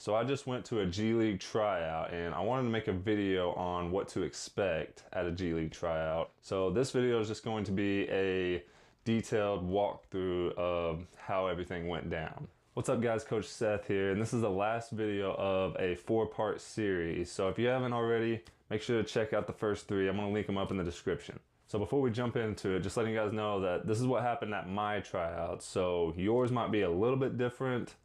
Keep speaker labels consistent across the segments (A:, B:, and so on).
A: So I just went to a G League tryout and I wanted to make a video on what to expect at a G League tryout. So this video is just going to be a detailed walkthrough of how everything went down. What's up guys, Coach Seth here, and this is the last video of a 4-part series. So if you haven't already, make sure to check out the first 3. I'm gonna link them up in the description. So before we jump into it, just letting you guys know that this is what happened at my tryouts. So yours might be a little bit different,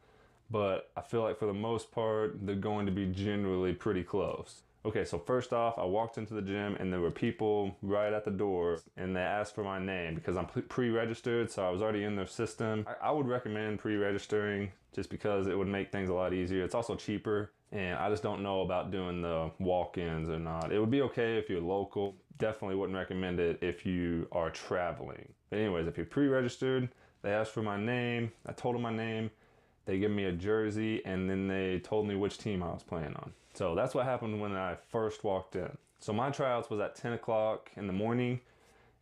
A: but I feel like for the most part, they're going to be generally pretty close. Okay, so first off, I walked into the gym and there were people right at the door and they asked for my name because I'm pre-registered, so I was already in their system. I would recommend pre-registering just because it would make things a lot easier. It's also cheaper, and I just don't know about doing the walk-ins or not. It would be okay if you're local. Definitely wouldn't recommend it if you are traveling. But anyways, if you're pre-registered, they asked for my name. I told them my name. They gave me a jersey, and then they told me which team I was playing on. So that's what happened when I first walked in. So my tryouts was at 10 o'clock in the morning,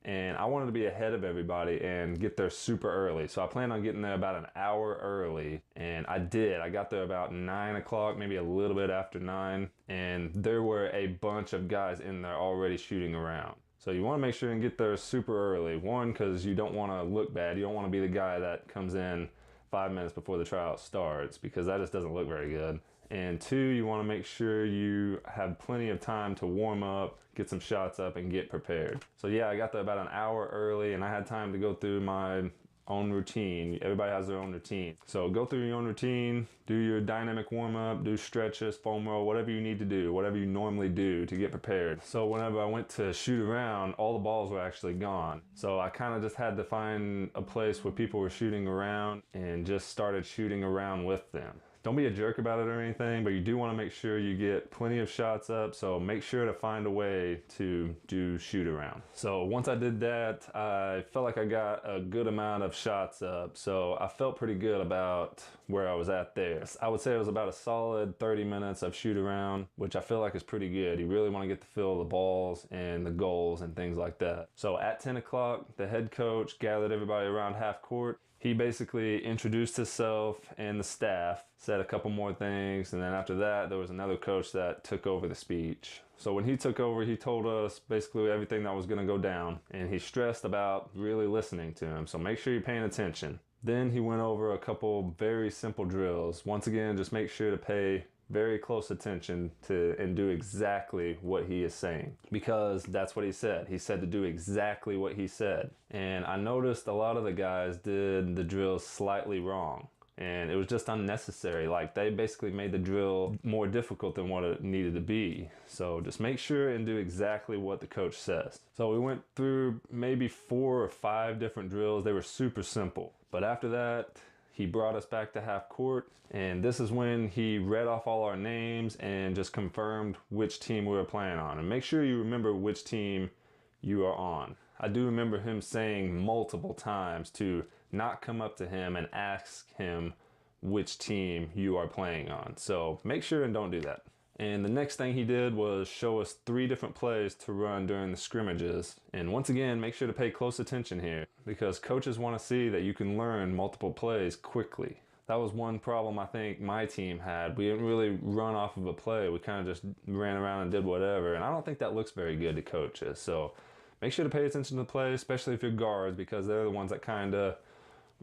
A: and I wanted to be ahead of everybody and get there super early. So I planned on getting there about an hour early, and I did. I got there about 9 o'clock, maybe a little bit after 9, and there were a bunch of guys in there already shooting around. So you want to make sure and get there super early. One, because you don't want to look bad. You don't want to be the guy that comes in 5 minutes before the tryout starts, because that just doesn't look very good. And 2, you want to make sure you have plenty of time to warm up, get some shots up, and get prepared. So yeah, I got there about an hour early, and I had time to go through my own routine. Everybody has their own routine. So go through your own routine, do your dynamic warm up, do stretches, foam roll, whatever you need to do, whatever you normally do to get prepared. So whenever I went to shoot around, all the balls were actually gone. So I kind of just had to find a place where people were shooting around and just started shooting around with them. Don't be a jerk about it or anything, but you do want to make sure you get plenty of shots up, so make sure to find a way to do shoot around. So once I did that, I felt like I got a good amount of shots up, so I felt pretty good about where I was at there. I would say it was about a solid 30 minutes of shoot around, which I feel like is pretty good. You really want to get the feel of the balls and the goals and things like that. So at 10 o'clock, the head coach gathered everybody around half court. He basically introduced himself and the staff, said a couple more things, and then after that, there was another coach that took over the speech. So when he took over, he told us basically everything that was going to go down, and he stressed about really listening to him, so make sure you're paying attention. Then he went over a couple very simple drills. Once again, just make sure to pay very close attention to and do exactly what he is saying, because that's what he said. He said to do exactly what he said. And I noticed a lot of the guys did the drills slightly wrong, and it was just unnecessary. Like, they basically made the drill more difficult than what it needed to be. So just make sure and do exactly what the coach says. So we went through maybe 4 or 5 different drills. They were super simple. But after that, he brought us back to half court, and this is when he read off all our names and just confirmed which team we were playing on. And make sure you remember which team you are on. I do remember him saying multiple times to not come up to him and ask him which team you are playing on. So make sure and don't do that. And the next thing he did was show us 3 different plays to run during the scrimmages. And once again, make sure to pay close attention here, because coaches want to see that you can learn multiple plays quickly. That was one problem I think my team had. We didn't really run off of a play. We kind of just ran around and did whatever. And I don't think that looks very good to coaches. So make sure to pay attention to the plays, especially if you're guards, because they're the ones that kind of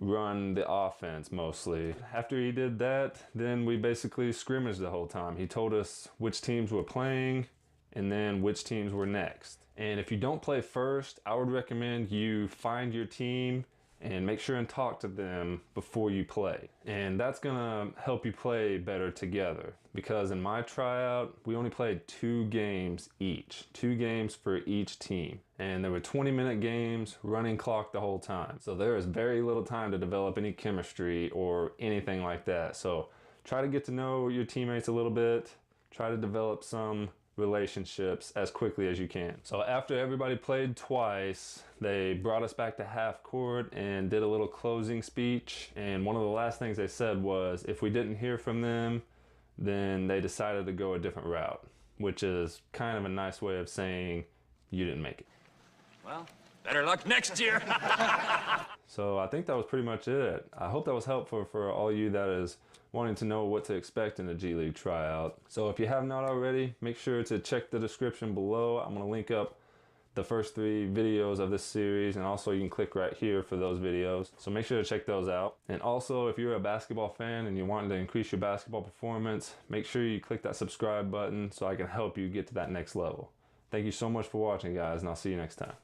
A: run the offense mostly. After he did that, then we basically scrimmaged the whole time. He told us which teams were playing and then which teams were next. And if you don't play first, I would recommend you find your team and make sure and talk to them before you play. And that's gonna help you play better together, because in my tryout, we only played 2 games each. 2 games for each team. And there were 20-minute games, running clock the whole time. So there is very little time to develop any chemistry or anything like that. So try to get to know your teammates a little bit. Try to develop some relationships as quickly as you can. So after everybody played twice, they brought us back to half court and did a little closing speech. And one of the last things they said was if we didn't hear from them, then they decided to go a different route, which is kind of a nice way of saying you didn't make it.
B: Well, better luck next year.
A: So I think that was pretty much it. I hope that was helpful for all you that is wanting to know what to expect in a G League tryout. So if you have not already, make sure to check the description below. I'm going to link up the first 3 videos of this series, and also you can click right here for those videos. So make sure to check those out. And also, if you're a basketball fan and you're wanting to increase your basketball performance, make sure you click that subscribe button so I can help you get to that next level. Thank you so much for watching, guys, and I'll see you next time.